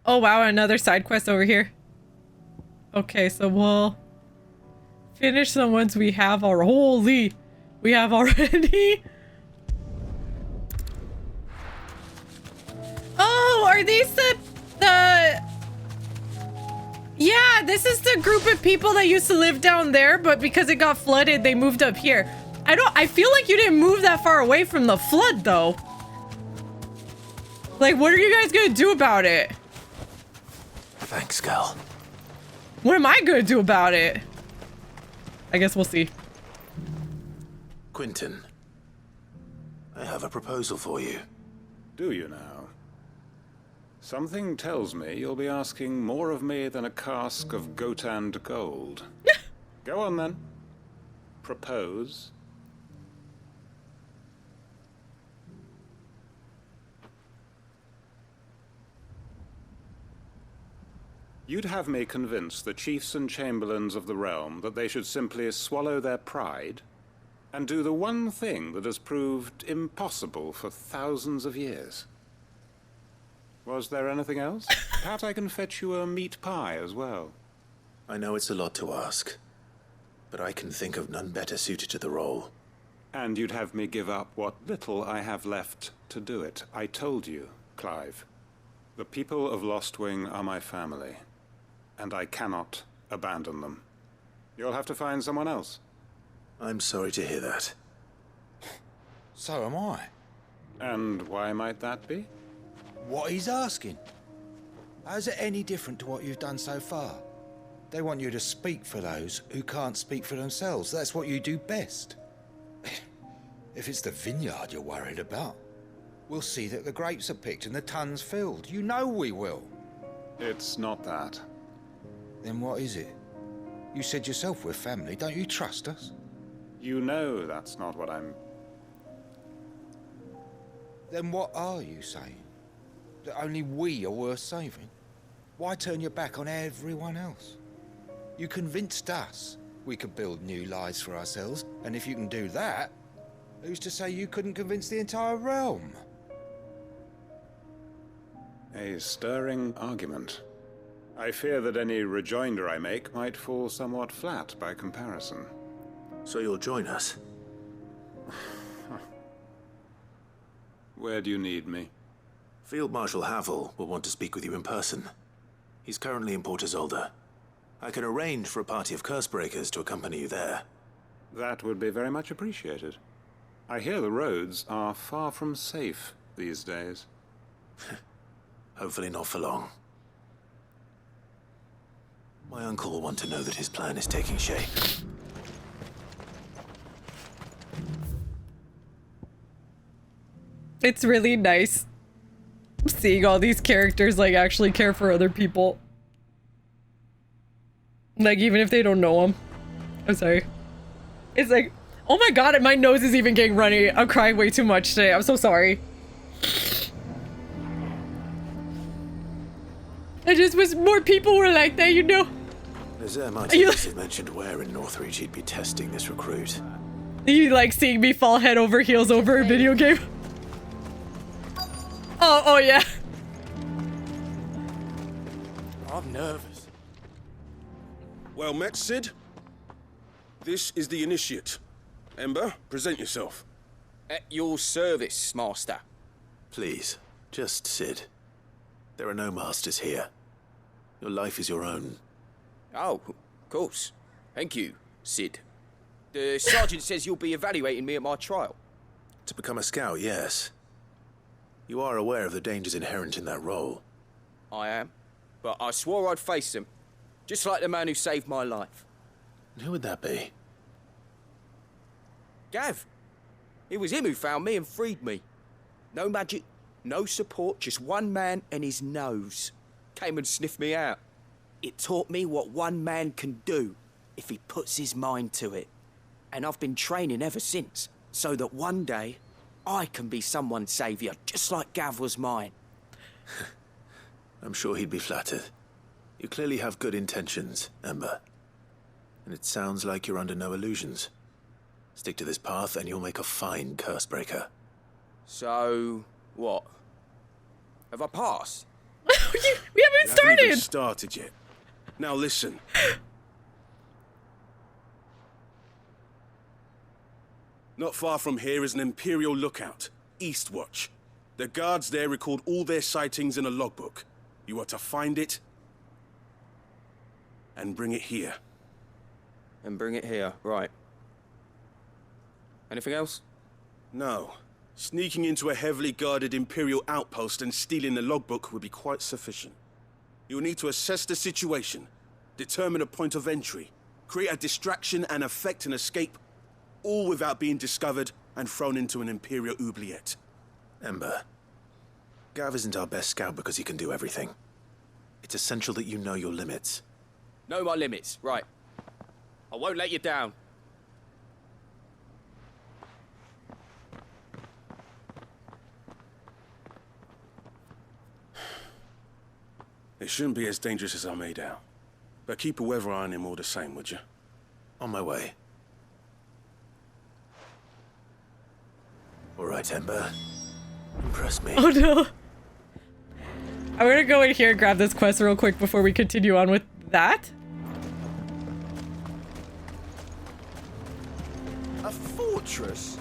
Oh wow, another side quest over here. Okay, so we'll finish the ones we have already. We have already. Oh, are these the yeah, this is the group of people that used to live down there, but because it got flooded, they moved up here. I feel like you didn't move that far away from the flood, though. Like, what are you guys gonna do about it? Thanks, Gal. What am I gonna do about it? I guess we'll see. Quentin, I have a proposal for you. Do you now? Something tells me you'll be asking more of me than a cask of Gotand gold. Go on then. Propose. You'd have me convince the chiefs and chamberlains of the realm that they should simply swallow their pride and do the one thing that has proved impossible for thousands of years. Was there anything else? Perhaps I can fetch you a meat pie as well. I know it's a lot to ask, but I can think of none better suited to the role. And you'd have me give up what little I have left to do it. I told you, Clive. The people of Lostwing are my family, and I cannot abandon them. You'll have to find someone else. I'm sorry to hear that. So am I. And why might that be? What he's asking. How's it any different to what you've done so far? They want you to speak for those who can't speak for themselves. That's what you do best. If it's the vineyard you're worried about, we'll see that the grapes are picked and the tons filled. You know we will. It's not that. Then what is it? You said yourself we're family. Don't you trust us? You know that's not what I'm... Then what are you saying? That only we are worth saving? Why turn your back on everyone else? You convinced us we could build new lives for ourselves, and if you can do that, who's to say you couldn't convince the entire realm? A stirring argument. I fear that any rejoinder I make might fall somewhat flat by comparison. So you'll join us? Where do you need me? Field Marshal Havel will want to speak with you in person. He's currently in Port Isolde. I can arrange for a party of Cursebreakers to accompany you there. That would be very much appreciated. I hear the roads are far from safe these days. Hopefully not for long. My uncle will want to know that his plan is taking shape. It's really nice seeing all these characters like actually care for other people. Like even if they don't know them. I'm sorry. It's like, oh my god, my nose is even getting runny. I'm crying way too much today. I'm so sorry. I just wish more people were like that, you know? Azure Martinez had mentioned where in Northreach he'd be testing this recruit. You like seeing me fall head over heels over a video game? Oh yeah. I'm nervous. Well met, Sid. This is the initiate. Ember, present yourself. At your service, Master. Please, just Sid. There are no masters here. Your life is your own. Oh, of course. Thank you, Sid. The sergeant says you'll be evaluating me at my trial. To become a scout, yes. You are aware of the dangers inherent in that role. I am. But I swore I'd face them. Just like the man who saved my life. And who would that be? Gav. It was him who found me and freed me. No magic, no support, just one man and his nose. Came and sniffed me out. It taught me what one man can do if he puts his mind to it. And I've been training ever since, so that one day I can be someone's saviour, just like Gav was mine. I'm sure he'd be flattered. You clearly have good intentions, Ember. And it sounds like you're under no illusions. Stick to this path and you'll make a fine Cursebreaker. So, what? Have I passed? We haven't You haven't even started. started yet. Now listen. Not far from here is an Imperial lookout, Eastwatch. The guards there record all their sightings in a logbook. You are to find it and bring it here. And bring it here, right. Anything else? No. Sneaking into a heavily guarded Imperial outpost and stealing the logbook would be quite sufficient. You'll need to assess the situation, determine a point of entry, create a distraction and effect an escape, all without being discovered and thrown into an Imperial oubliette. Ember, Gav isn't our best scout because he can do everything. It's essential that you know your limits. Know my limits, right. I won't let you down. It shouldn't be as dangerous as I made out. But keep a weather eye on him all the same, would you? On my way. All right, Ember. Impress me. Oh no. I'm gonna go in here and grab this quest real quick before we continue on with that. A fortress?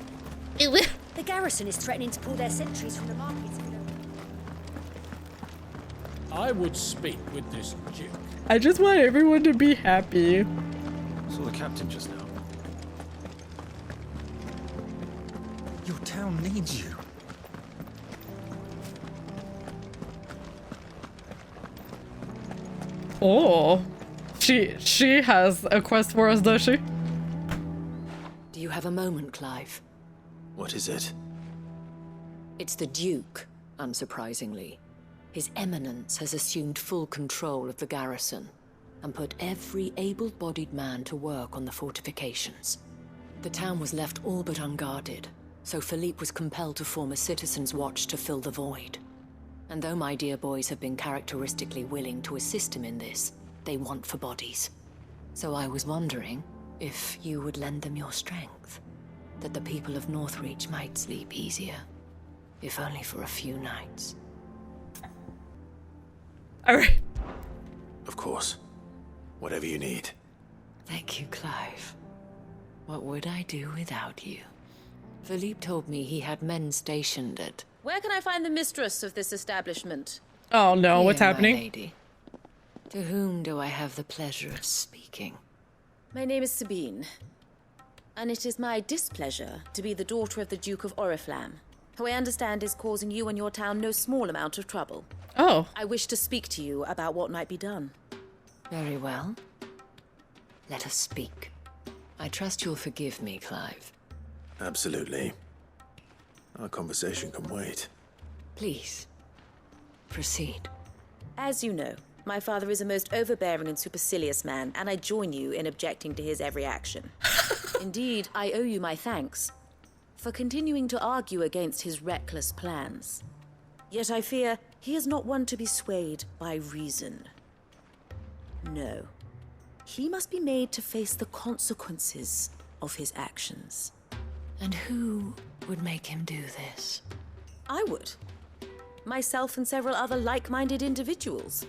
The garrison is threatening to pull their sentries from the markets. I would speak with this duke. I just want everyone to be happy. Saw the captain just now. Your town needs you. Oh. She has a quest for us, does she? Do you have a moment, Clive? What is it? It's the Duke, unsurprisingly. His Eminence has assumed full control of the garrison and put every able-bodied man to work on the fortifications. The town was left all but unguarded, so Philippe was compelled to form a citizens' watch to fill the void. And though my dear boys have been characteristically willing to assist him in this, they want for bodies. So I was wondering if you would lend them your strength, that the people of Northreach might sleep easier, if only for a few nights. Alright. Of course. Whatever you need. Thank you, Clive. What would I do without you? Philippe told me he had men stationed at... Where can I find the mistress of this establishment? Oh no, what's Here, my happening? lady. To whom do I have the pleasure of speaking? My name is Sabine, and it is my displeasure to be the daughter of the Duke of Oriflamme, who I understand is causing you and your town no small amount of trouble. Oh. I wish to speak to you about what might be done. Very well. Let us speak. I trust you'll forgive me, Clive. Absolutely. Our conversation can wait. Please, proceed. As you know, my father is a most overbearing and supercilious man, and I join you in objecting to his every action. Indeed, I owe you my thanks for continuing to argue against his reckless plans. Yet I fear he is not one to be swayed by reason. No. He must be made to face the consequences of his actions. And who would make him do this? I would. Myself and several other like-minded individuals.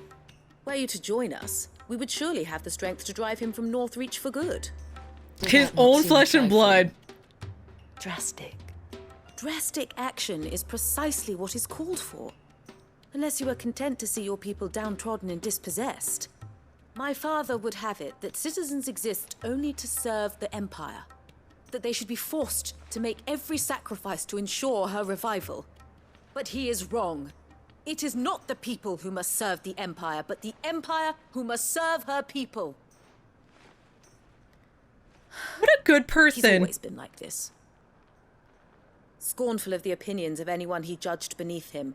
Were you to join us, we would surely have the strength to drive him from Northreach for good. Would His that not own seem flesh and trifling? blood. Drastic. Drastic action is precisely what is called for. Unless you are content to see your people downtrodden and dispossessed. My father would have it that citizens exist only to serve the Empire. That they should be forced to make every sacrifice to ensure her revival. But he is wrong. It is not the people who must serve the Empire, but the Empire who must serve her people. What a good He's person. always been like this. Scornful of the opinions of anyone he judged beneath him.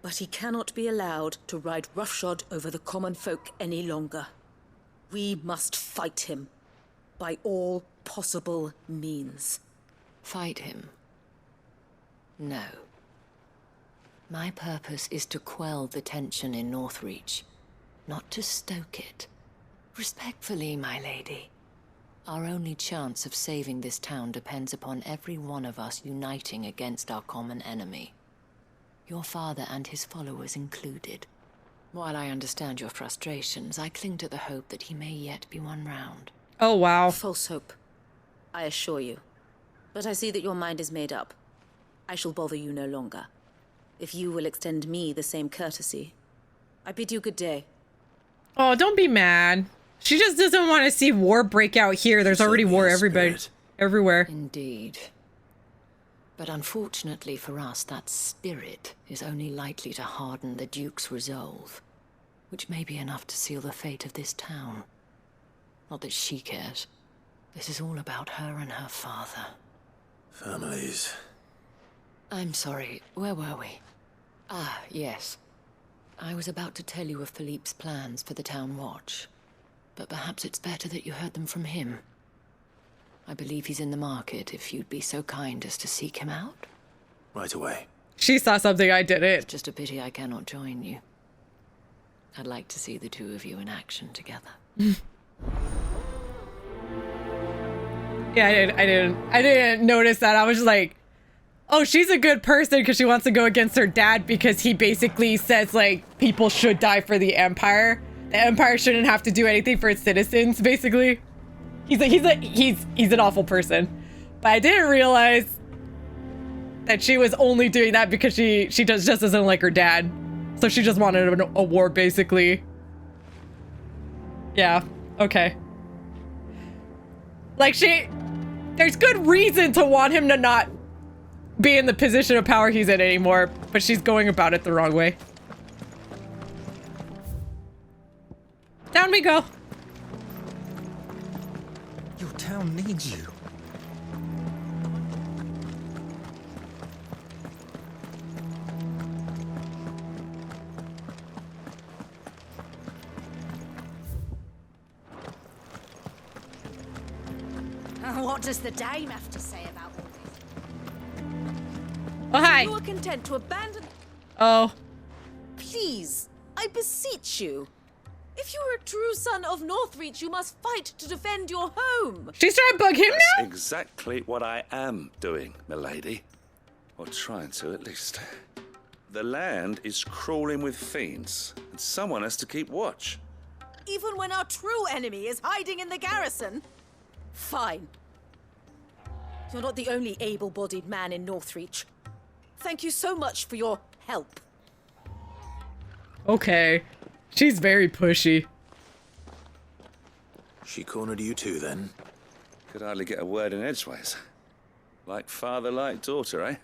But he cannot be allowed to ride roughshod over the common folk any longer. We must fight him by all possible means. Fight him? No. My purpose is to quell the tension in Northreach, not to stoke it. Respectfully, my lady. Our only chance of saving this town depends upon every one of us uniting against our common enemy. Your father and his followers included. While I understand your frustrations, I cling to the hope that he may yet be won round. Oh, wow. False hope, I assure you. But I see that your mind is made up. I shall bother you no longer. If you will extend me the same courtesy, I bid you good day. Oh, don't be mad. She just doesn't want to see war break out here. There's already war everywhere. Indeed. But unfortunately for us, that spirit is only likely to harden the Duke's resolve, which may be enough to seal the fate of this town. Not that she cares. This is all about her and her father. Families. I'm sorry, where were we? Ah, yes. I was about to tell you of Philippe's plans for the town watch, but perhaps it's better that you heard them from him. I believe he's in the market, if you'd be so kind as to seek him out. Right away. She saw something I didn't. It's just a pity I cannot join you. I'd like to see the two of you in action together. Yeah, I didn't notice that. I was just like, oh, she's a good person because she wants to go against her dad because he basically says, like, people should die for the Empire. The Empire shouldn't have to do anything for its citizens, basically. He's an awful person. But I didn't realize that she was only doing that because she just doesn't like her dad. So she just wanted a war, basically. Yeah, okay. Like, there's good reason to want him to not be in the position of power he's in anymore, but she's going about it the wrong way. Down we go. Your town needs you. What does the dame have to say about all this? Oh, hi. You are content to abandon... Oh. Please, I beseech you. If you are a true son of Northreach, you must fight to defend your home. She's trying to bug him now? Exactly what I am doing, milady. Or trying to, at least. The land is crawling with fiends, and someone has to keep watch. Even when our true enemy is hiding in the garrison? Fine. You're not the only able-bodied man in Northreach. Thank you so much for your help. Okay. She's very pushy. She cornered you too, then? Could hardly get a word in edgeways. Like father, like daughter, eh?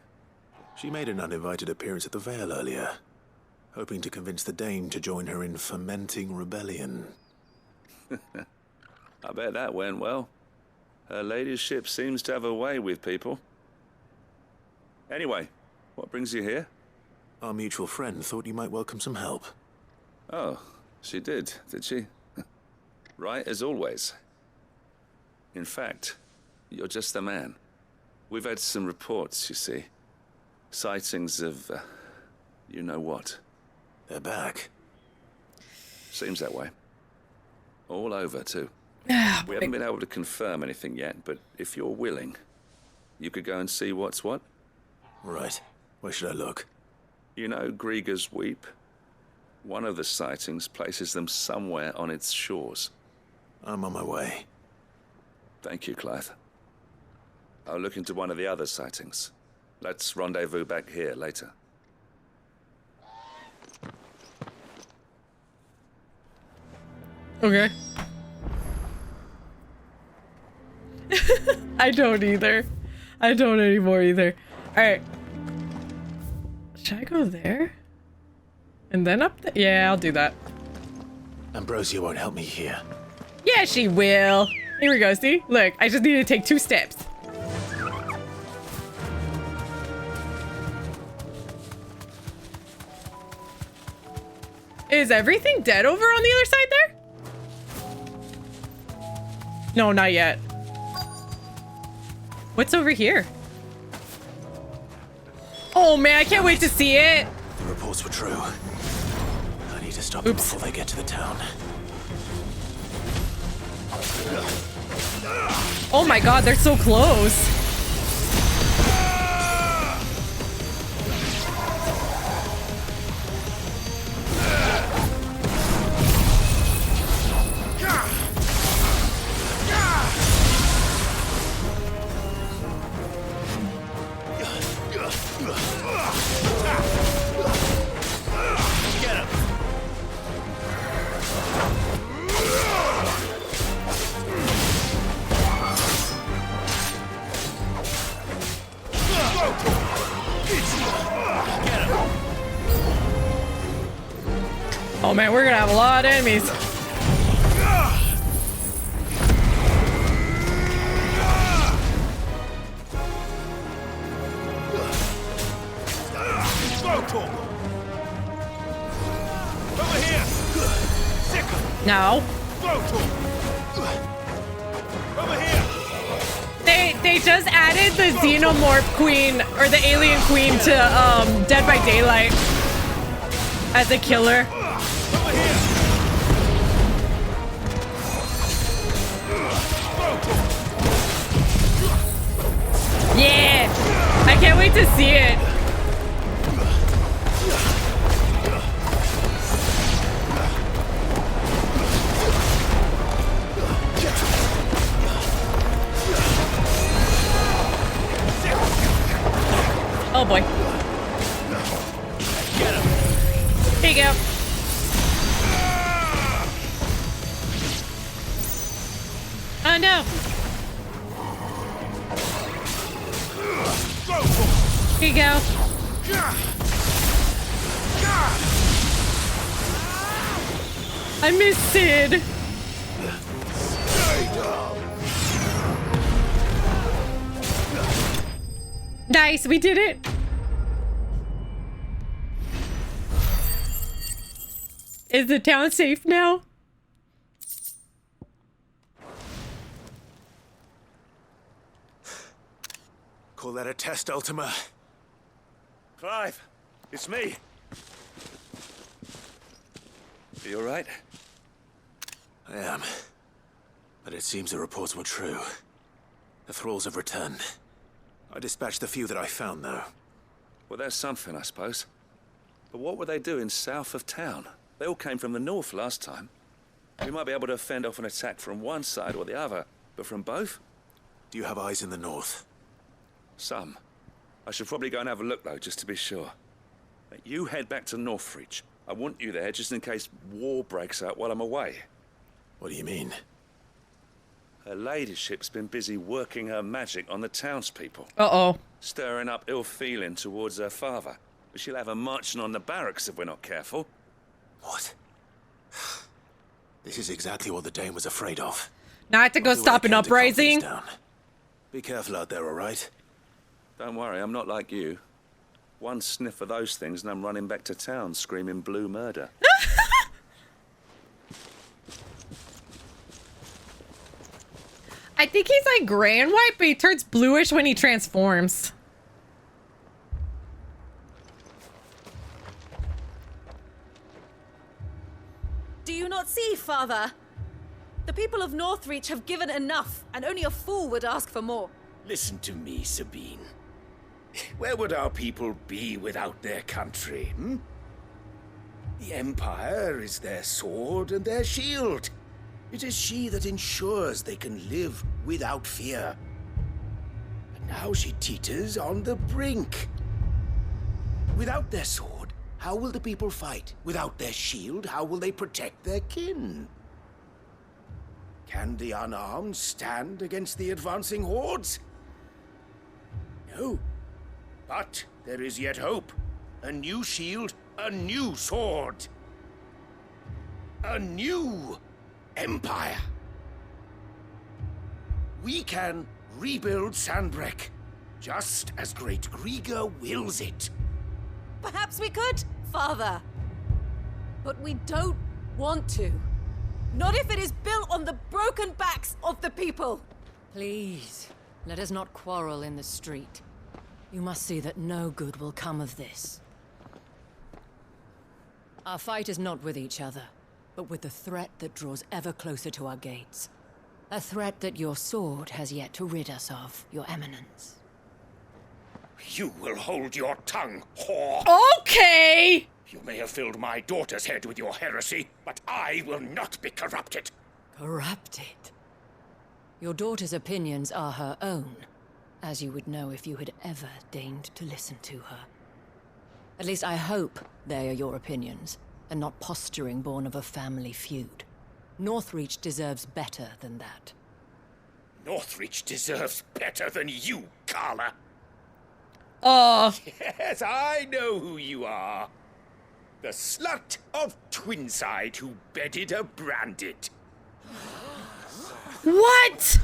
She made an uninvited appearance at the Vale earlier, hoping to convince the Dame to join her in fomenting rebellion. I bet that went well. Her ladyship seems to have a way with people. Anyway, what brings you here? Our mutual friend thought you might welcome some help. Oh, she did she? Right as always. In fact, you're just the man. We've had some reports, you see. Sightings of, you know what. They're back. Seems that way. All over, too. We haven't been able to confirm anything yet, but if you're willing, you could go and see what's what. Right. Where should I look? You know Grieger's Weep? One of the sightings places them somewhere on its shores. I'm on my way. Thank you, Clive. I'll look into one of the other sightings. Let's rendezvous back here later. Okay. I don't either. I don't anymore either. Alright. Should I go there? And then up there? Yeah, I'll do that. Ambrosia won't help me here. Yeah, she will. Here we go, see? Look, I just need to take 2 steps. Is everything dead over on the other side there? No, not yet. What's over here? Oh man, I can't wait to see it. The reports were true. I need to stop them before they get to the town. Oh my god, they're so close. Oh man, we're gonna have a lot of enemies. Over here! No. Over here! They just added the xenomorph queen or the alien queen to Dead by Daylight as a killer. Yeah! I can't wait to see it. Oh boy. Here you go. Oh no. Here you go. I miss Sid. Nice, we did it. Is the town safe now? Call that a test, Ultima? Clive, it's me. Are you all right? I am. But it seems the reports were true. The thralls have returned. I dispatched the few that I found, though. Well, that's something, I suppose. But what were they doing south of town? They all came from the north last time. We might be able to fend off an attack from one side or the other, but from both? Do you have eyes in the north? Some. I should probably go and have a look, though, just to be sure. You head back to Northreach. I want you there just in case war breaks out while I'm away. What do you mean? Her ladyship's been busy working her magic on the townspeople. Uh-oh. Stirring up ill feeling towards her father. But she'll have her marching on the barracks if we're not careful. What? This is exactly what the Dane was afraid of. Now I have to go stop an uprising. Be careful out there, all right? Don't worry, I'm not like you. One sniff of those things and I'm running back to town screaming blue murder. I think he's like gray and white, but he turns bluish when he transforms. Do you not see, Father? The people of Northreach have given enough, and only a fool would ask for more. Listen to me, Sabine. Where would our people be without their country, The Empire is their sword and their shield. It is she that ensures they can live without fear. And now she teeters on the brink. Without their sword, how will the people fight? Without their shield, how will they protect their kin? Can the unarmed stand against the advancing hordes? No. But there is yet hope. A new shield, a new sword. A new empire. We can rebuild Sandbreck, just as Great Grieger wills it. Perhaps we could, Father. But we don't want to. Not if it is built on the broken backs of the people. Please, let us not quarrel in the street. You must see that no good will come of this. Our fight is not with each other, but with the threat that draws ever closer to our gates. A threat that your sword has yet to rid us of, Your Eminence. You will hold your tongue, whore! Okay! You may have filled my daughter's head with your heresy, but I will not be corrupted. Corrupted? Your daughter's opinions are her own, as you would know if you had ever deigned to listen to her. At least I hope they are your opinions, and not posturing born of a family feud. Northreach deserves better than that. Northreach deserves better than you, Carla. Oh. Yes, I know who you are. The slut of Twinside who bedded her branded. What?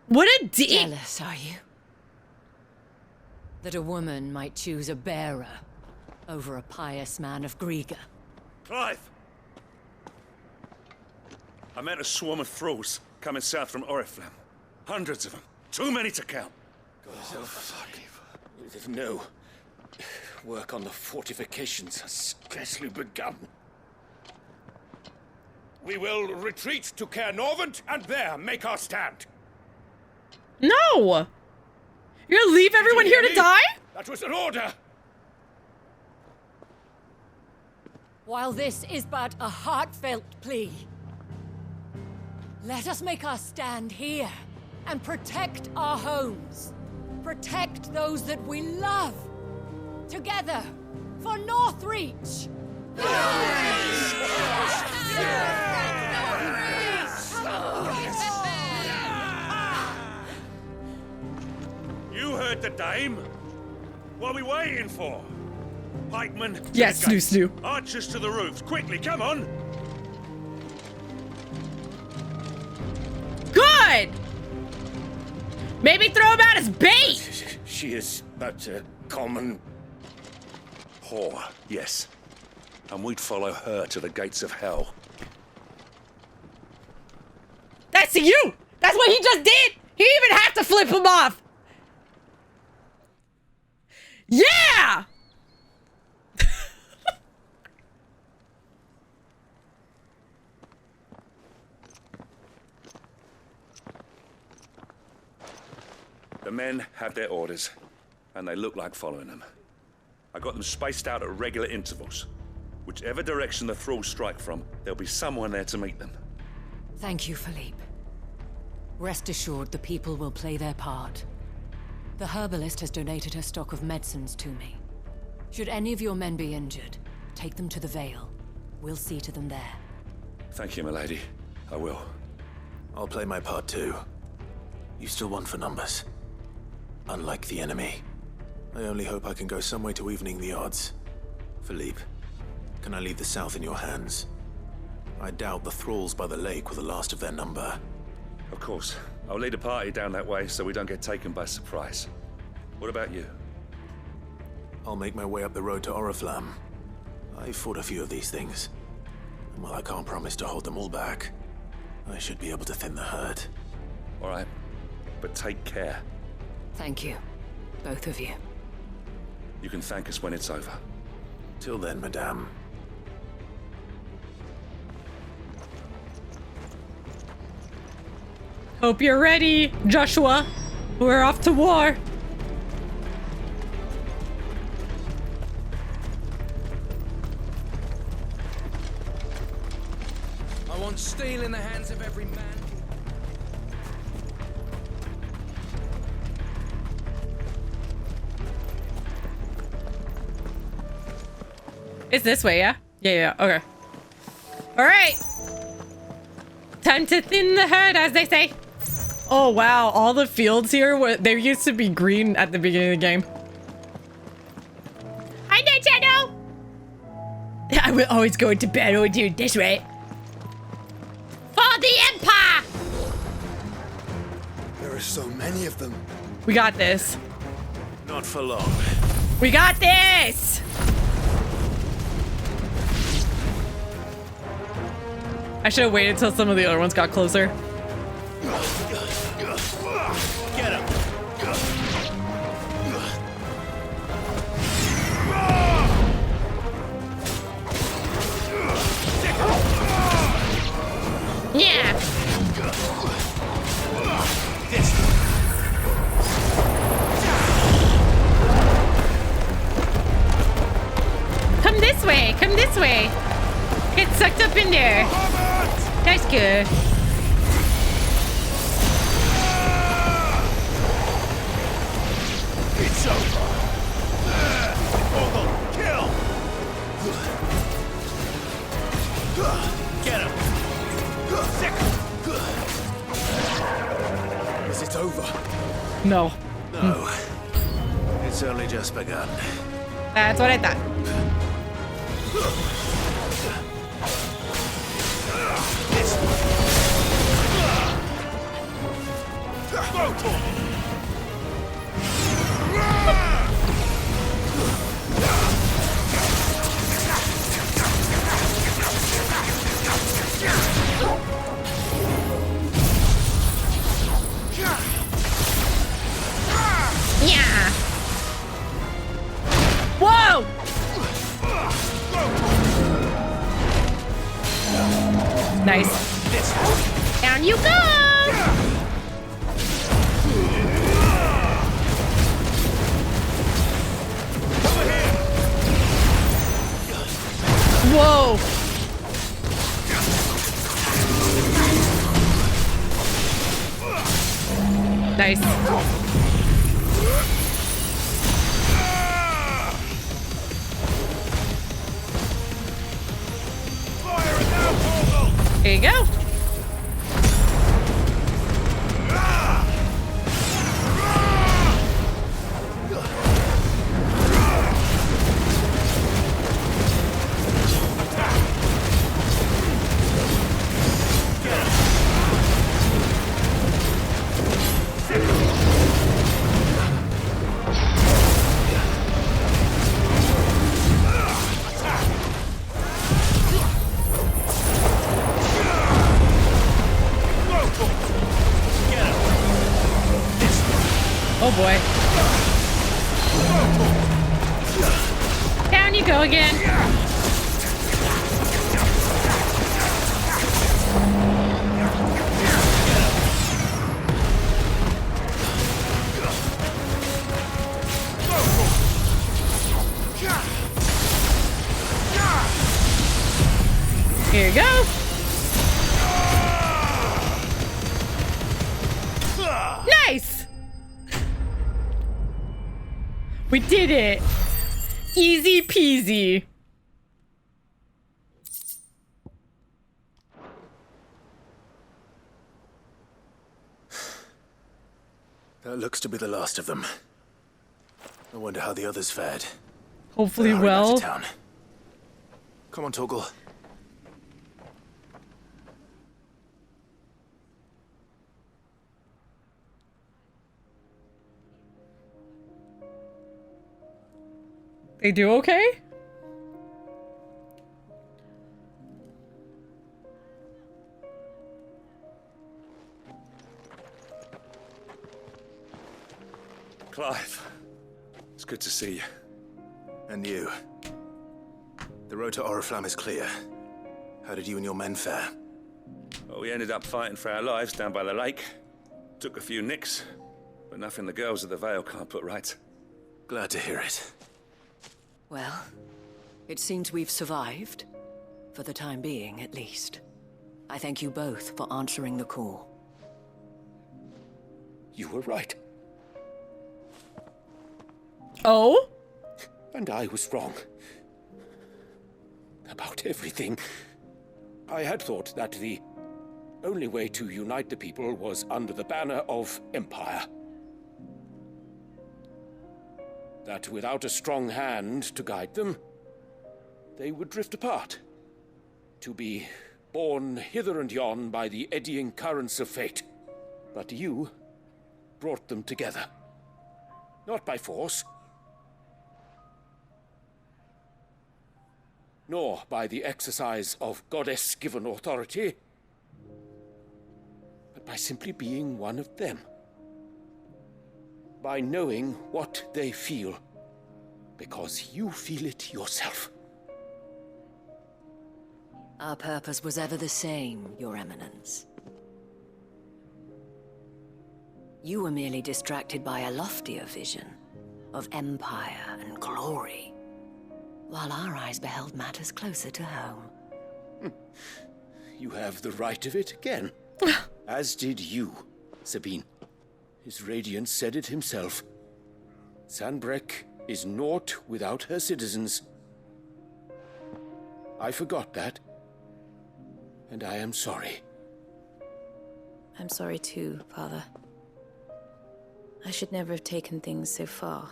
What a dick! Jealous, are you? That a woman might choose a bearer over a pious man of Griga. Clive! I met a swarm of thralls coming south from Oriflamme. Hundreds of them. Too many to count. Oh, fuck. No. Work on the fortifications has scarcely begun. We will retreat to Caer Norvent and there make our stand. No! You're gonna leave everyone here to die? That was an order. While this is but a heartfelt plea, let us make our stand here and protect our homes. Protect those that we love. Together, for Northreach! You heard the dame. What are we waiting for? Pikemen. Yes, snoo. Archers to the roofs. Quickly, come on. Good! Maybe throw him out as bait! She is but a common... whore, yes. And we'd follow her to the gates of hell. That's you! That's what he just did! He didn't even have to flip him off! Yeah! The men have their orders, and they look like following them. I got them spaced out at regular intervals. Whichever direction the thralls strike from, there'll be someone there to meet them. Thank you, Philippe. Rest assured the people will play their part. The herbalist has donated her stock of medicines to me. Should any of your men be injured, take them to the Vale. We'll see to them there. Thank you, milady. I will. I'll play my part too. You still won for numbers. Unlike the enemy. I only hope I can go some way to evening the odds. Philippe, can I leave the south in your hands? I doubt the thralls by the lake were the last of their number. Of course. I'll lead a party down that way so we don't get taken by surprise. What about you? I'll make my way up the road to Oriflamme. I fought a few of these things. And while I can't promise to hold them all back, I should be able to thin the herd. All right. But take care. Thank you. Both of you. You can thank us when it's over. Till then, madame. Hope you're ready, Joshua. We're off to war. I want steel in the hands of every man. It's this way, yeah? Yeah, okay. Alright. Time to thin the herd, as they say. Oh, wow. All the fields here, they used to be green at the beginning of the game. I know, Shadow! I will always go into battle with you this way. For the Empire! There are so many of them. We got this. Not for long. We got this! I should have waited till some of the other ones got closer. Get him! Yeah! Come this way! Come this way! Get sucked up in there! That's good. It's over. Hold on. Kill. Get him. Is it over? No. No. It's only just begun. That's what I thought. Yeah. Whoa! Nice. Down you go! Whoa! Nice. There you go. Oh boy. Down you go again. Here you go. Nice. We did it! Easy peasy. That looks to be the last of them. I wonder how the others fared. Hopefully Hurry back to well. town. Come on, Torgal. They do okay? Clive, it's good to see you. And you. The road to Oriflamme is clear. How did you and your men fare? Well, we ended up fighting for our lives down by the lake. Took a few nicks, but nothing the girls of the Vale can't put right. Glad to hear it. Well, it seems we've survived. For the time being, at least. I thank you both for answering the call. You were right. Oh? And I was wrong. About everything. I had thought that the only way to unite the people was under the banner of Empire. That without a strong hand to guide them, they would drift apart. To be borne hither and yon by the eddying currents of fate. But you brought them together. Not by force, nor by the exercise of goddess-given authority, but by simply being one of them. By knowing what they feel, because you feel it yourself. Our purpose was ever the same, Your Eminence. You were merely distracted by a loftier vision of empire and glory, while our eyes beheld matters closer to home. You have the right of it again. As did you, Sabine. His radiance said it himself. Sanbreque is naught without her citizens. I forgot that, and I am sorry. I'm sorry too, Father. I should never have taken things so far.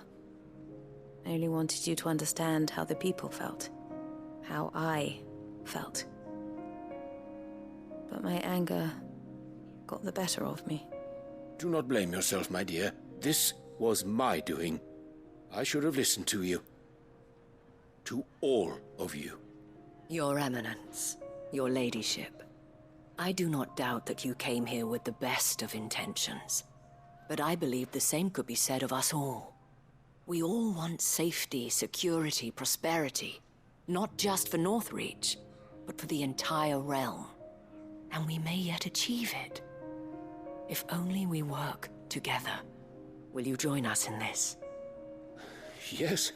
I only wanted you to understand how the people felt. how I felt. But my anger got the better of me. Do not blame yourself, my dear. This was my doing. I should have listened to you. To all of you. Your Eminence, your ladyship, I do not doubt that you came here with the best of intentions. But I believe the same could be said of us all. We all want safety, security, prosperity. Not just for Northreach, but for the entire realm. And we may yet achieve it. If only we work together. Will you join us in this? Yes.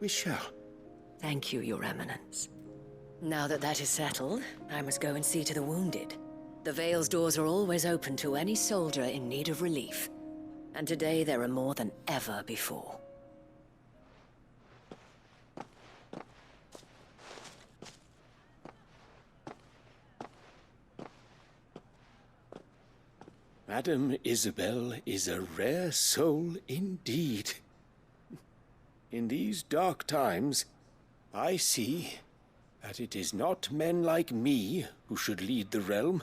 We shall. Thank you, Your Eminence. Now that that is settled, I must go and see to the wounded. The Vale's doors are always open to any soldier in need of relief. And today there are more than ever before. Madame Isabel is a rare soul indeed. In these dark times, I see that it is not men like me who should lead the realm,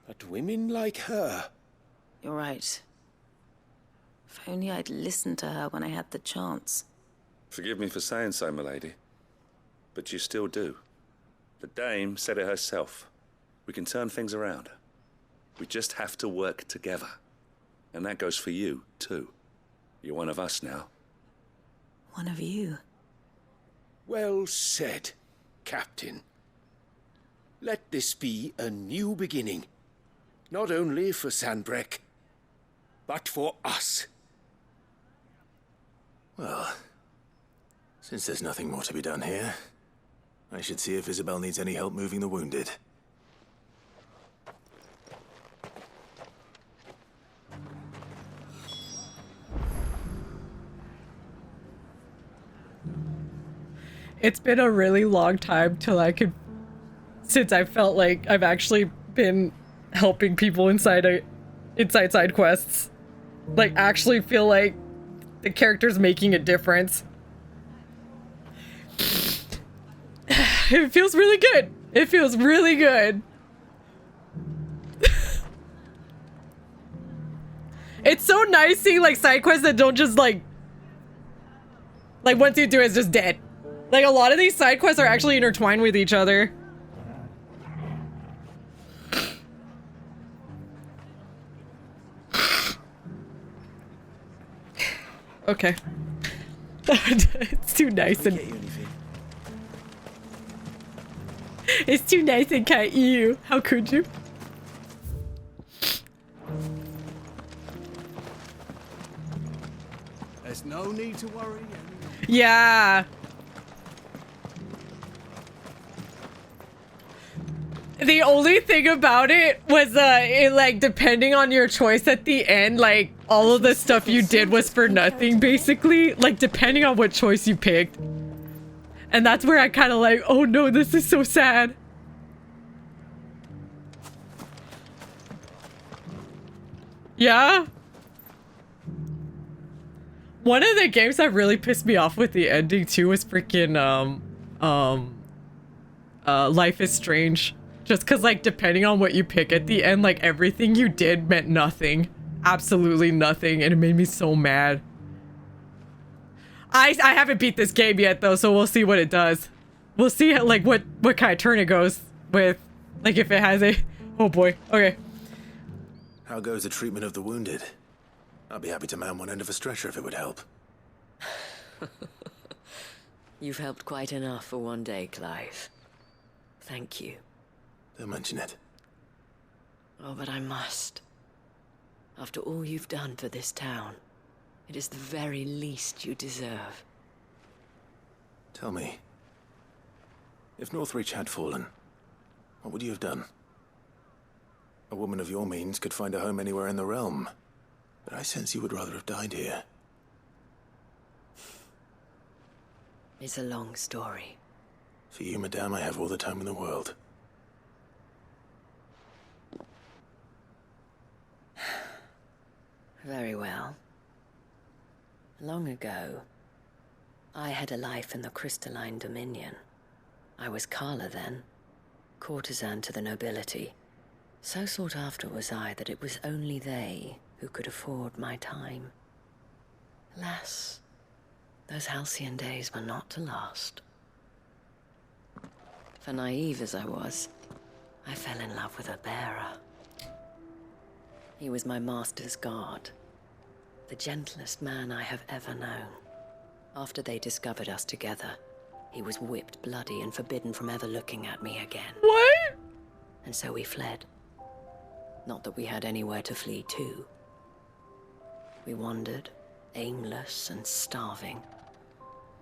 but women like her. You're right. If only I'd listened to her when I had the chance. Forgive me for saying so, milady, but you still do. The dame said it herself. We can turn things around. We just have to work together. And that goes for you, too. You're one of us now. One of you? Well said, Captain. Let this be a new beginning. Not only for Sanbreque, but for us. Well, since there's nothing more to be done here, I should see if Isabel needs any help moving the wounded. It's been a really long time since I felt like I've actually been helping people inside side quests. Like, actually feel like the character's making a difference. It feels really good. It feels really good. It's so nice seeing, like, side quests that don't just, like, once you do it, it's just dead. Like, a lot of these side quests are actually intertwined with each other. Okay. It's too nice and... It's too nice and can't you. How could you? There's no need to worry anymore. Yeah. The only thing about it was, like, depending on your choice at the end, like, all of the stuff you did was for nothing, basically. Like, depending on what choice you picked. And that's where I kind of like, oh no, this is so sad. Yeah? One of the games that really pissed me off with the ending, too, was freaking, Life is Strange. Just because, like, depending on what you pick at the end, like, everything you did meant nothing. Absolutely nothing, and it made me so mad. I haven't beat this game yet, though, so we'll see what it does. We'll see, how, like, what kind of turn it goes with. Like, if it has a... Oh, boy. Okay. How goes the treatment of the wounded? I'd be happy to man one end of a stretcher if it would help. You've helped quite enough for one day, Clive. Thank you. Don't mention it. Oh, but I must. After all you've done for this town, it is the very least you deserve. Tell me, if Northreach had fallen, what would you have done? A woman of your means could find a home anywhere in the realm, but I sense you would rather have died here. It's a long story. For you, madame, I have all the time in the world. Very well. Long ago, I had a life in the crystalline dominion. I was Carla then, courtesan to the nobility. So sought after was I that it was only they who could afford my time. Alas, those halcyon days were not to last. For naive as I was, I fell in love with a bearer. He was my master's guard, the gentlest man I have ever known. After they discovered us together, he was whipped bloody and forbidden from ever looking at me again. What? And so we fled. Not that we had anywhere to flee to. We wandered, aimless and starving,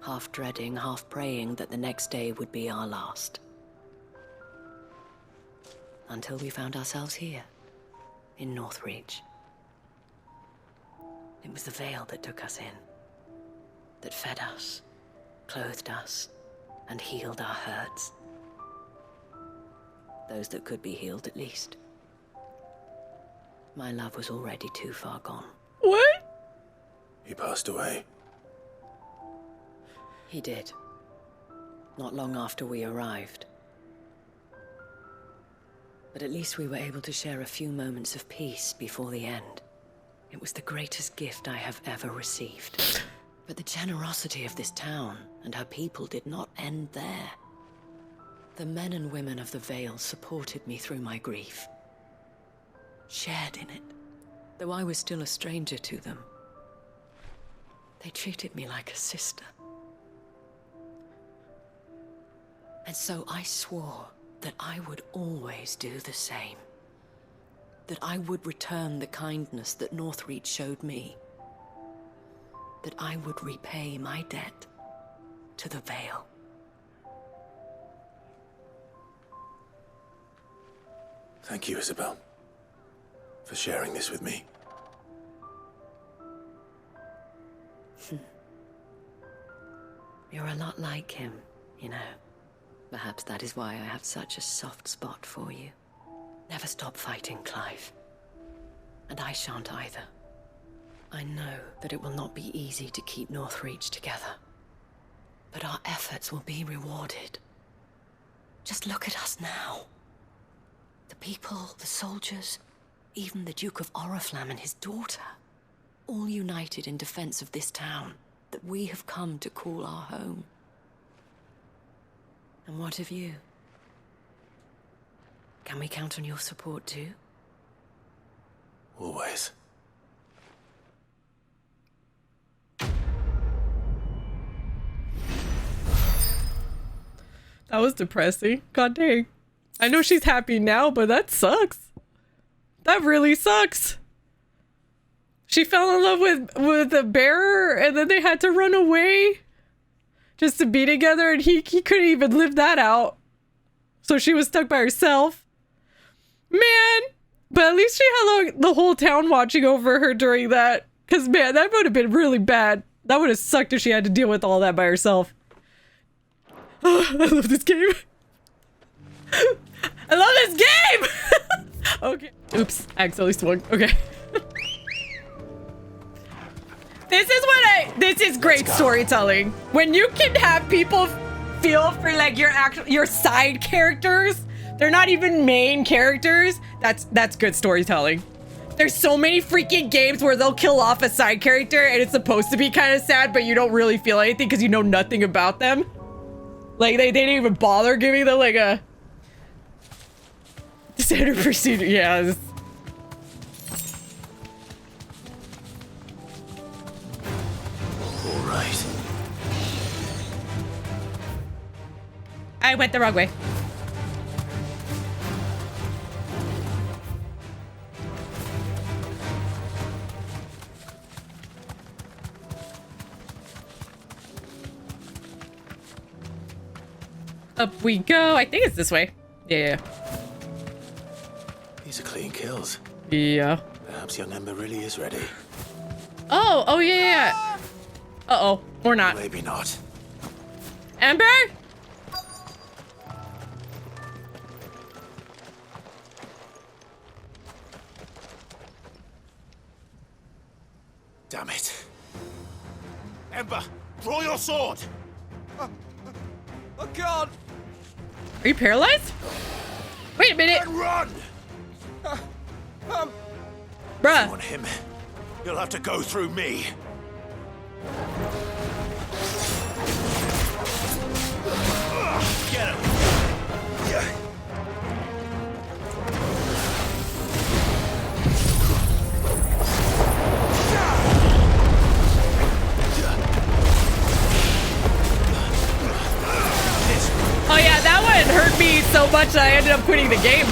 half dreading, half praying that the next day would be our last. Until we found ourselves here, in Northreach. It was the veil that took us in, that fed us, clothed us, and healed our hurts. Those that could be healed, at least. My love was already too far gone. What? He passed away. He did. Not long after we arrived. But at least we were able to share a few moments of peace before the end. It was the greatest gift I have ever received. But the generosity of this town and her people did not end there. The men and women of the Vale supported me through my grief. Shared in it, though I was still a stranger to them. They treated me like a sister. And so I swore that I would always do the same. That I would return the kindness that Northreach showed me. That I would repay my debt to the Vale. Thank you, Isabel, for sharing this with me. You're a lot like him, you know. Perhaps that is why I have such a soft spot for you. Never stop fighting, Clive. And I shan't either. I know that it will not be easy to keep Northreach together. But our efforts will be rewarded. Just look at us now. The people, the soldiers, even the Duke of Oriflamme and his daughter. All united in defense of this town that we have come to call our home. And what of you? Can we count on your support too? Always. That was depressing. God dang. I know she's happy now, but that sucks. That really sucks. She fell in love with a bearer and then they had to run away just to be together, and he couldn't even live that out. So she was stuck by herself. Man, but at least she had the whole town watching over her during that. Because, man, that would have been really bad. That would have sucked if she had to deal with all that by herself. Oh, I love this game. I love this game! Okay. Oops, I accidentally swung. Okay. This is great storytelling. When you can have people feel for like your side characters, they're not even main characters. That's good storytelling. There's so many freaking games where they'll kill off a side character and it's supposed to be kind of sad, but you don't really feel anything because you know nothing about them. Like they didn't even bother giving them like a standard procedure. Yeah. All right. I went the wrong way. Up we go. I think it's this way. Yeah. These are clean kills. Yeah. Perhaps young Ember really is ready. Oh yeah. Uh-oh. Or not. Maybe not. Ember? Damn it. Ember! Draw your sword! I can't! Are you paralyzed? Wait a minute! And run! Bruh. If you want him, you'll have to go through me. Get him! Oh yeah, that one hurt me so much that I ended up quitting the game.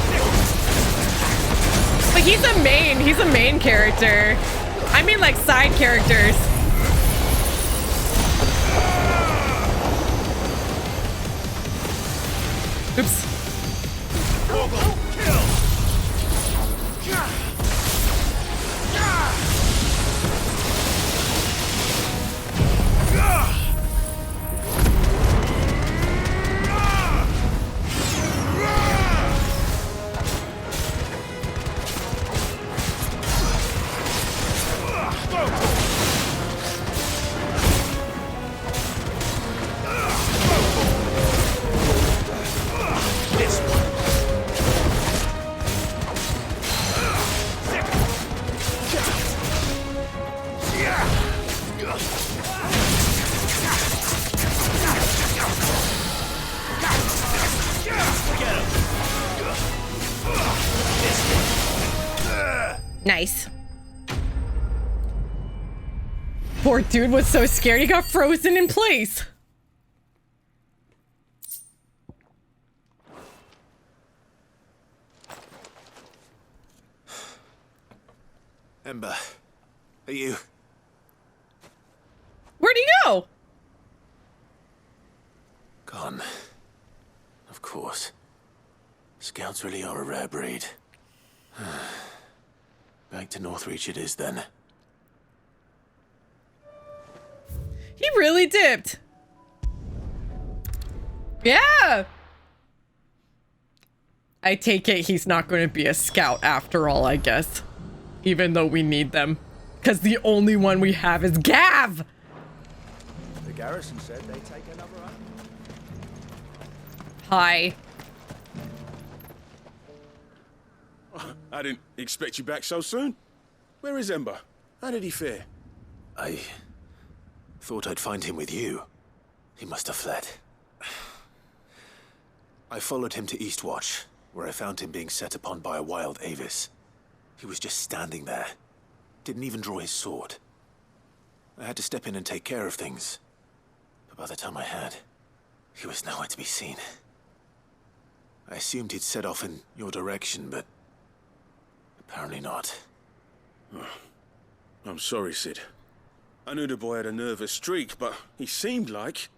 But he's a main character. I mean like side characters. Oops. Nice. Poor dude was so scared he got frozen in place. Ember, are you? Where'd he go? Gone. Of course. Scouts really are a rare breed. Back to Northreach it is then. He really dipped. Yeah. I take it he's not going to be a scout after all, I guess. Even though we need them. Because the only one we have is Gav! The garrison said they'd take another out. Hi. I didn't expect you back so soon. Where is Ember? How did he fare? I thought I'd find him with you. He must have fled. I followed him to Eastwatch, where I found him being set upon by a wild Avis. He was just standing there. Didn't even draw his sword. I had to step in and take care of things. But by the time I had, he was nowhere to be seen. I assumed he'd set off in your direction, but apparently not. I'm sorry, Sid. I knew the boy had a nervous streak, but he seemed like...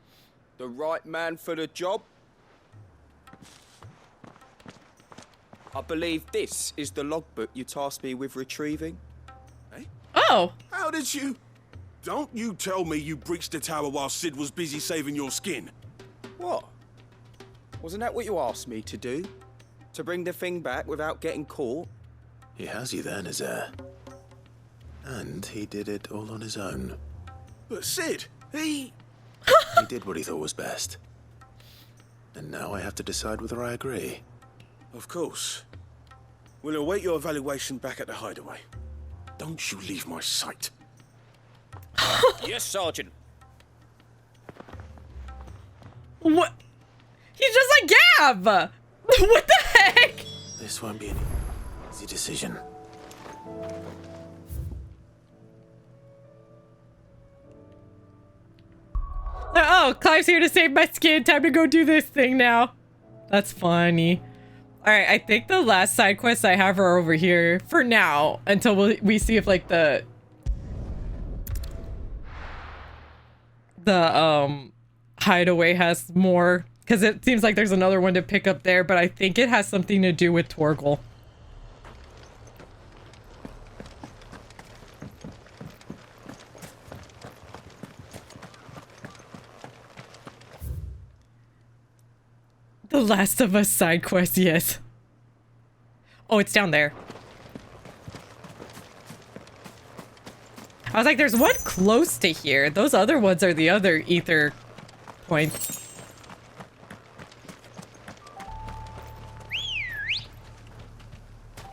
The right man for the job? I believe this is the logbook you tasked me with retrieving. Eh? Oh! How did you... Don't you tell me you breached the tower while Sid was busy saving your skin. What? Wasn't that what you asked me to do? To bring the thing back without getting caught? He has you there in his heir. And he did it all on his own. But Sid, he did what he thought was best. And now I have to decide whether I agree. Of course. We'll await your evaluation back at the hideaway. Don't you leave my sight. Yes, Sergeant. What? He's just like Gav! What the heck? This won't be an easy decision. Oh, Clive's here to save my skin. Time to go do this thing now. That's funny. Alright, I think the last side quests I have are over here for now. Until we see if like the hideaway has more. Because it seems like there's another one to pick up there. But I think it has something to do with Torgal. The Last of Us side quest, yes. Oh, it's down there. I was like, there's one close to here. Those other ones are the other ether points.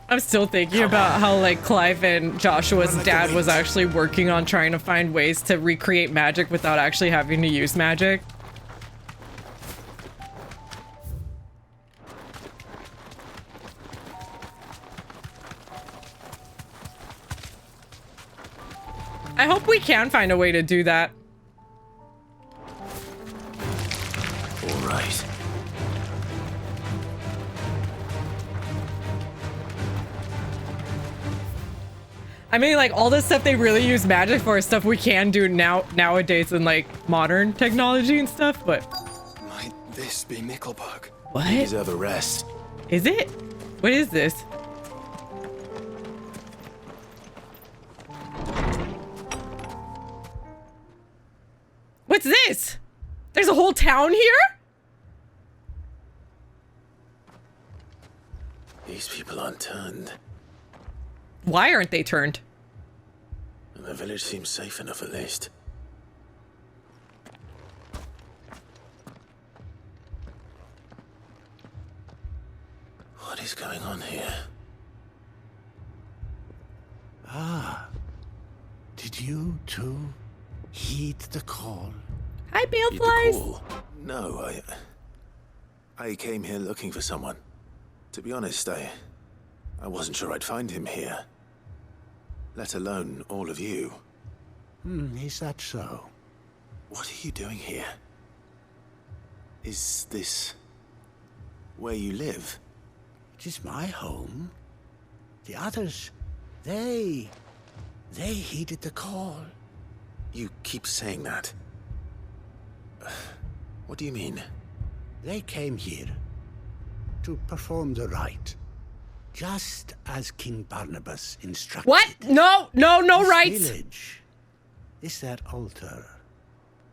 I'm still thinking about how, like, Clive and Joshua's dad was actually working on trying to find ways to recreate magic without actually having to use magic. I hope we can find a way to do that. All right. I mean, like, all this stuff they really use magic for is stuff we can do nowadays in, like, modern technology and stuff, but... Might this be Mickelberg? What? You deserve a rest. Is it? What is this? What's this? There's a whole town here? These people aren't turned. Why aren't they turned? And the village seems safe enough at least. What is going on here? Ah. Did you too heed the call? Hi, Heed the Baleflies. call? No, I came here looking for someone. To be honest, I wasn't sure I'd find him here. Let alone all of you. Is that so? What are you doing here? Is this where you live? It is my home. The others, they heeded the call. You keep saying that. What do you mean? They came here to perform the rite, just as King Barnabas instructed. What? No, no, no This rights. village is their altar,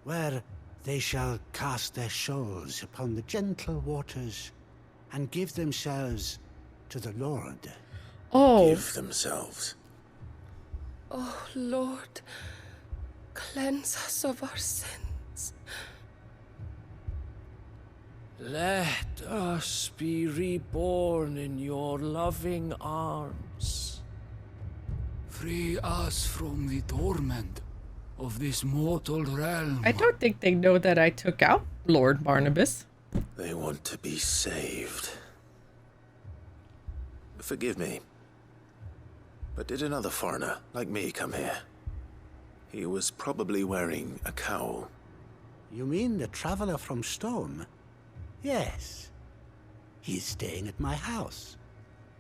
where they shall cast their souls upon the gentle waters and give themselves to the Lord. Oh. Give themselves. Oh, Lord, cleanse us of our sins. Let us be reborn in your loving arms. Free us from the torment of this mortal realm. I don't think they know that I took out Lord Barnabas. They want to be saved. Forgive me. But did another foreigner, like me, come here? He was probably wearing a cowl. You mean the traveler from Storm? Yes. He's staying at my house,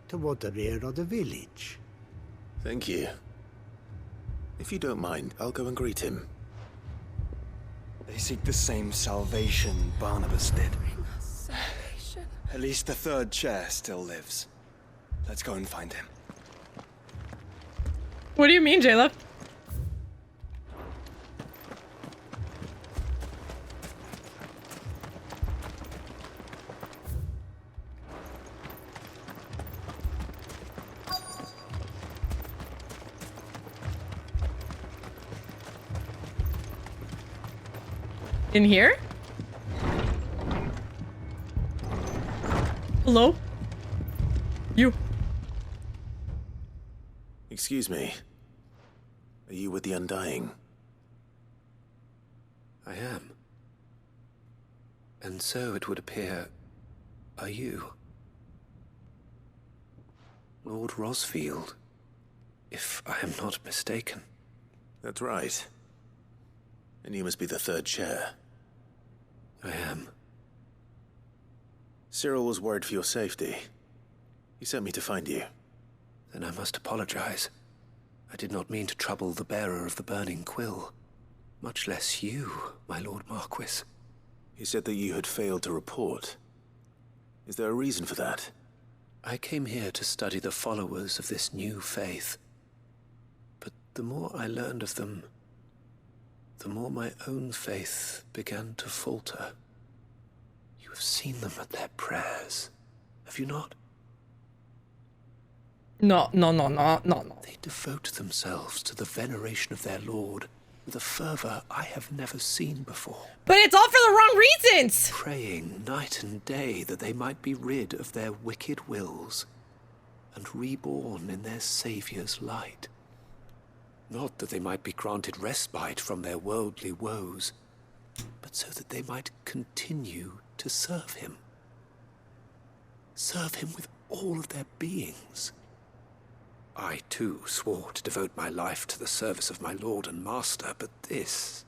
toward the rear of the village. Thank you. If you don't mind, I'll go and greet him. They seek the same salvation Barnabas did. Salvation. At least the third chair still lives. Let's go and find him. What do you mean, J-Love? In here? Hello? You. Excuse me. Are you with the Undying? I am. And so it would appear, are you? Lord Rosfield, if I am not mistaken. That's right. And you must be the third chair. I am. Cyril was worried for your safety. He sent me to find you. Then I must apologize. I did not mean to trouble the bearer of the burning quill. Much less you, my Lord Marquis. He said that you had failed to report. Is there a reason for that? I came here to study the followers of this new faith. But the more I learned of them, the more my own faith began to falter. You have seen them at their prayers, have you not? No. They devote themselves to the veneration of their lord with a fervor I have never seen before. But it's all for the wrong reasons! Praying night and day that they might be rid of their wicked wills and reborn in their Saviour's light. Not that they might be granted respite from their worldly woes, but so that they might continue to serve him. Serve him with all of their beings. I, too, swore to devote my life to the service of my lord and master, but this...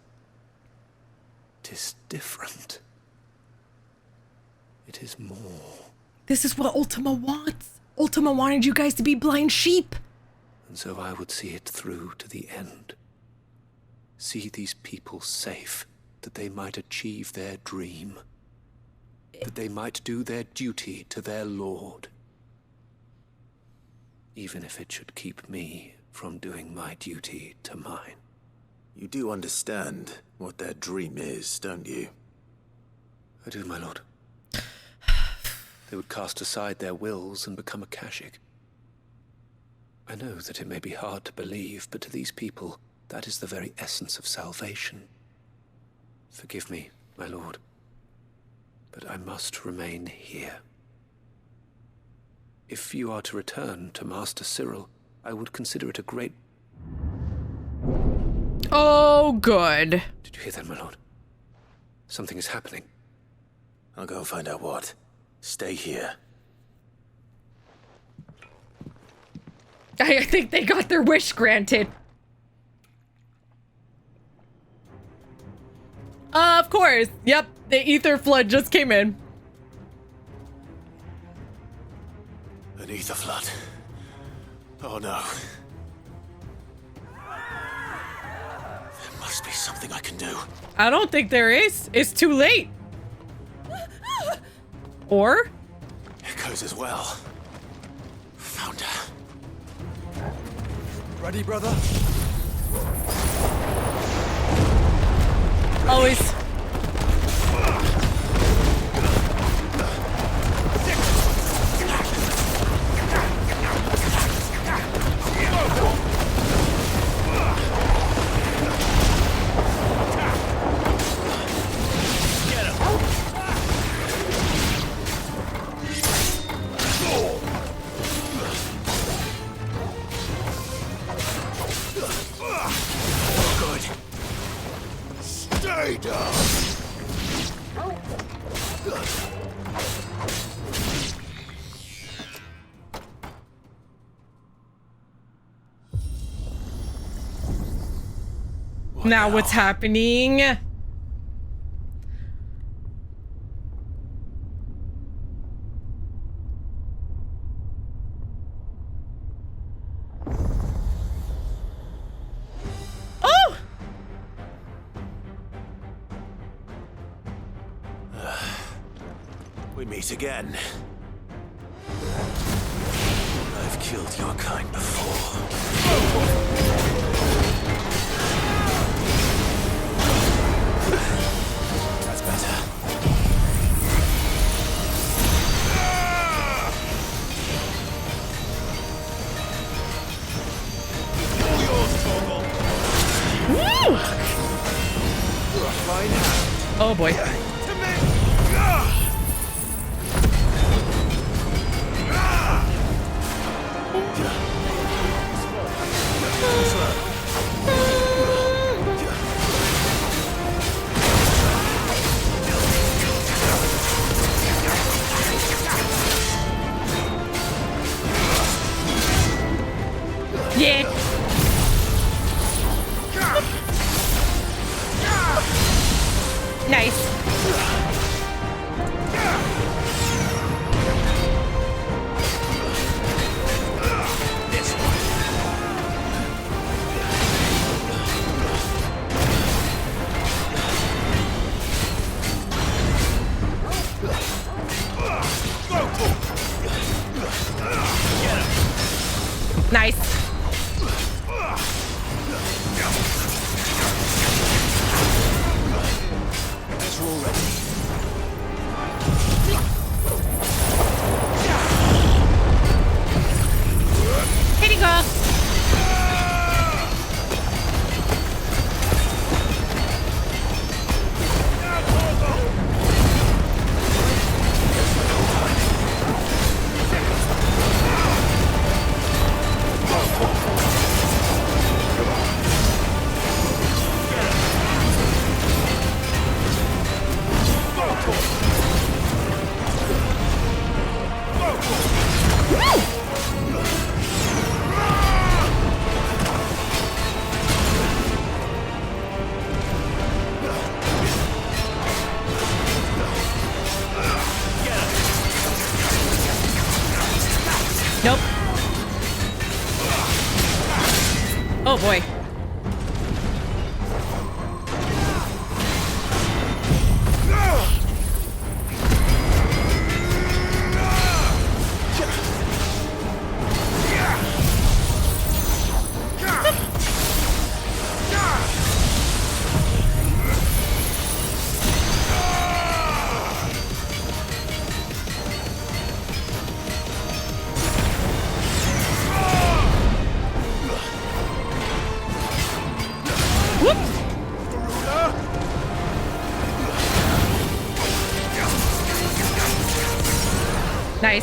'tis different. It is more. This is what Ultima wants. Ultima wanted you guys to be blind sheep. And so I would see it through to the end. See these people safe, that they might achieve their dream. That they might do their duty to their lord. Even if it should keep me from doing my duty to mine. You do understand what their dream is, don't you? I do, my lord. They would cast aside their wills and become a Kashik. I know that it may be hard to believe, but to these people, that is the very essence of salvation. Forgive me, my lord, but I must remain here. If you are to return to Master Cyril, I would consider it a great... Oh, good. Did you hear that, my lord? Something is happening. I'll go and find out what. Stay here. I think they got their wish granted. Of course. Yep, the ether flood just came in. An ether flood. Oh no. There must be something I can do. I don't think there is. It's too late. Or? Echoes as well. Found her. Ready, brother? Always. Now what's happening? Oh! We meet again. I've killed your kind before. That's better. All yours, Torgal. Woo! Oh boy. Yeah. Nice. This one. Nice. As we're all ready. Nope. Oh boy. Nice.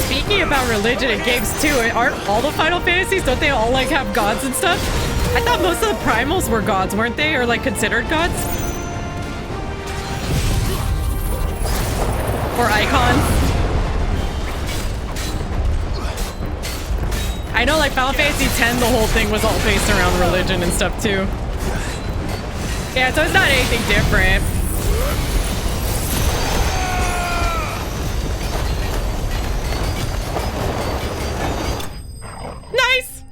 Speaking about religion in games too, aren't all the Final Fantasies, don't they all like have gods and stuff? I thought most of the primals were gods, weren't they? Or like considered gods? Or icons. I know like Final Fantasy X, the whole thing was all based around religion and stuff too. Yeah, so it's not anything different. Nice!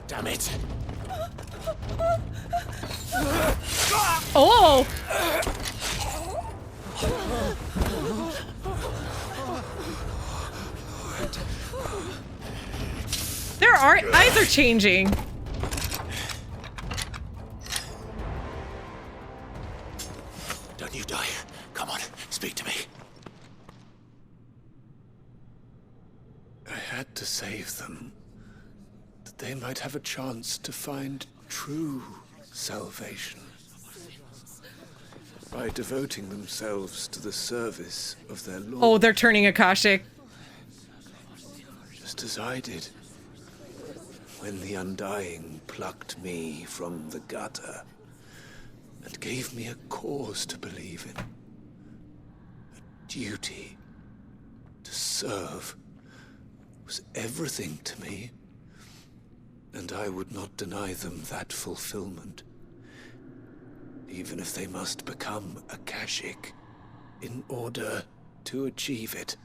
Damn it. Oh! Their eyes are changing. Don't you die. Come on, speak to me. I had to save them, that they might have a chance to find true salvation. By devoting themselves to the service of their Lord. Oh, they're turning Akashic. Just as I did, when the Undying plucked me from the gutter and gave me a cause to believe in. A duty to serve was everything to me, and I would not deny them that fulfillment. Even if they must become Akashic in order to achieve it.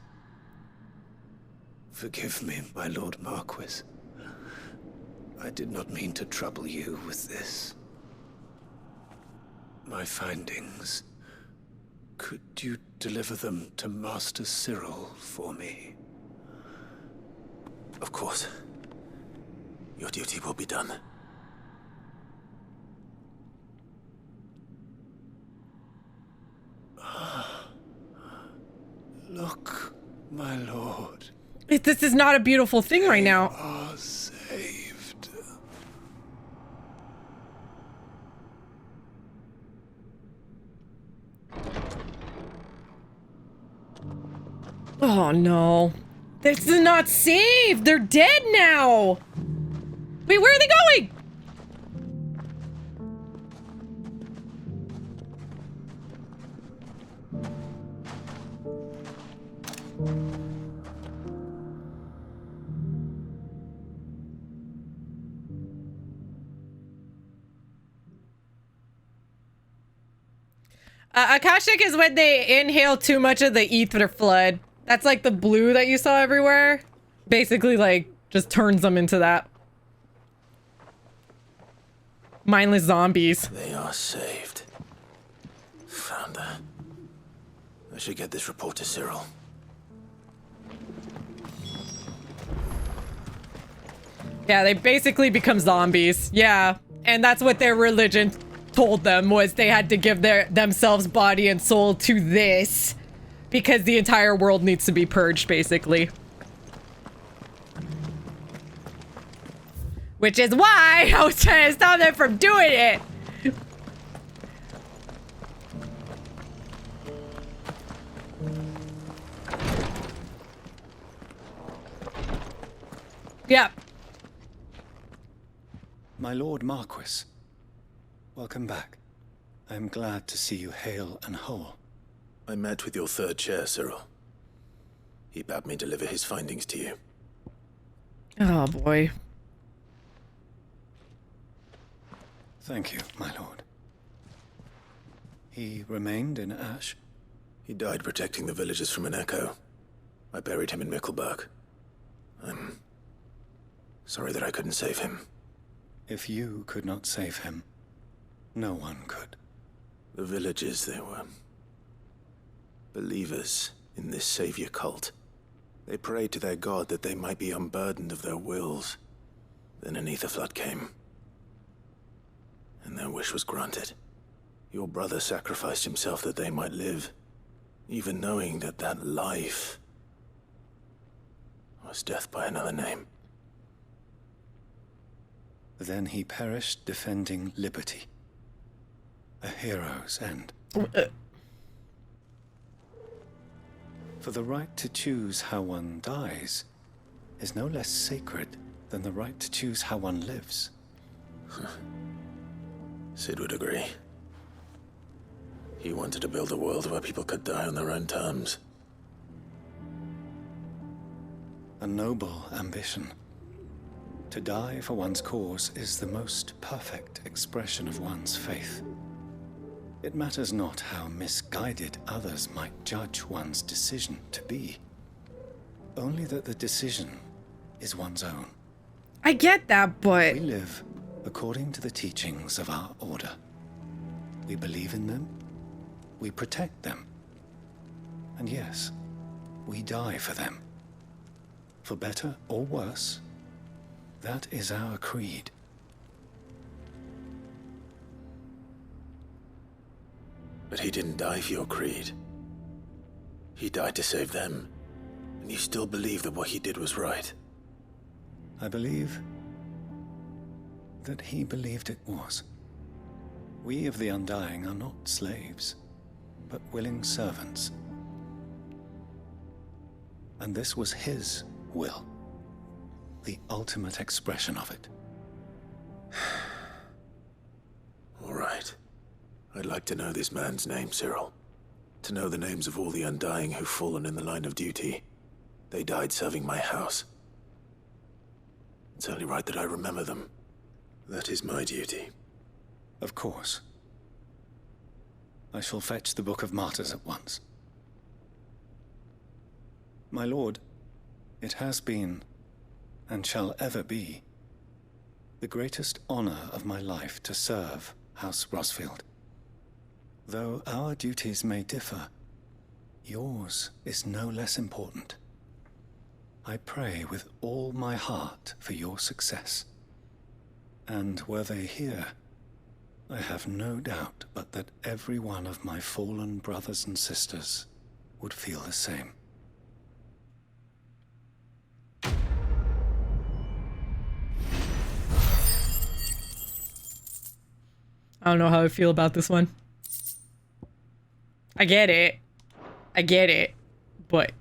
Forgive me, my Lord Marquis. I did not mean to trouble you with this. My findings. Could you deliver them to Master Cyril for me? Of course. Your duty will be done. Look, my lord. This is not a beautiful thing right now. Are saved. Oh no. This is not saved! They're dead now! Wait, where are they going? Akashic is when they inhale too much of the ether flood. That's like the blue that you saw everywhere. Basically, like, just turns them into that. Mindless zombies. They are saved. Found her. I should get this report to Cyril. Yeah, they basically become zombies. Yeah, and that's what their religion told them, was they had to give themselves body and soul to this because the entire world needs to be purged, basically. Which is why I was trying to stop them from doing it. Yep. My Lord Marquis, welcome back. I am glad to see you hale and whole. I met with your third chair, Cyril. He bade me deliver his findings to you. Oh, boy. Thank you, my lord. He remained in Ash? He died protecting the villagers from an echo. I buried him in Mickelberg. I'm sorry that I couldn't save him. If you could not save him, no one could. The villagers, they were believers in this savior cult. They prayed to their god that they might be unburdened of their wills. Then an ether flood came, and their wish was granted. Your brother sacrificed himself that they might live, even knowing that that life was death by another name. Then he perished defending liberty. A hero's end. For the right to choose how one dies is no less sacred than the right to choose how one lives. Sid would agree. He wanted to build a world where people could die on their own terms. A noble ambition. To die for one's cause is the most perfect expression of one's faith. It matters not how misguided others might judge one's decision to be. Only that the decision is one's own. I get that, but... We live according to the teachings of our order. We believe in them. We protect them. And yes, we die for them. For better or worse, that is our creed. But he didn't die for your creed. He died to save them. And you still believe that what he did was right. I believe that he believed it was. We of the Undying are not slaves, but willing servants. And this was his will, the ultimate expression of it. All right. I'd like to know this man's name, Cyril. To know the names of all the Undying who've fallen in the line of duty. They died serving my house. It's only right that I remember them. That is my duty. Of course. I shall fetch the Book of Martyrs at once. My lord, it has been, and shall ever be, the greatest honor of my life to serve House Rosfield. Though our duties may differ, yours is no less important. I pray with all my heart for your success. And were they here, I have no doubt but that every one of my fallen brothers and sisters would feel the same. I don't know how I feel about this one. I get it. I get it. But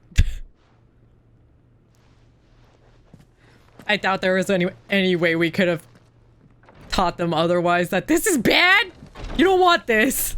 I doubt there was any way we could have taught them otherwise that this is bad. You don't want this.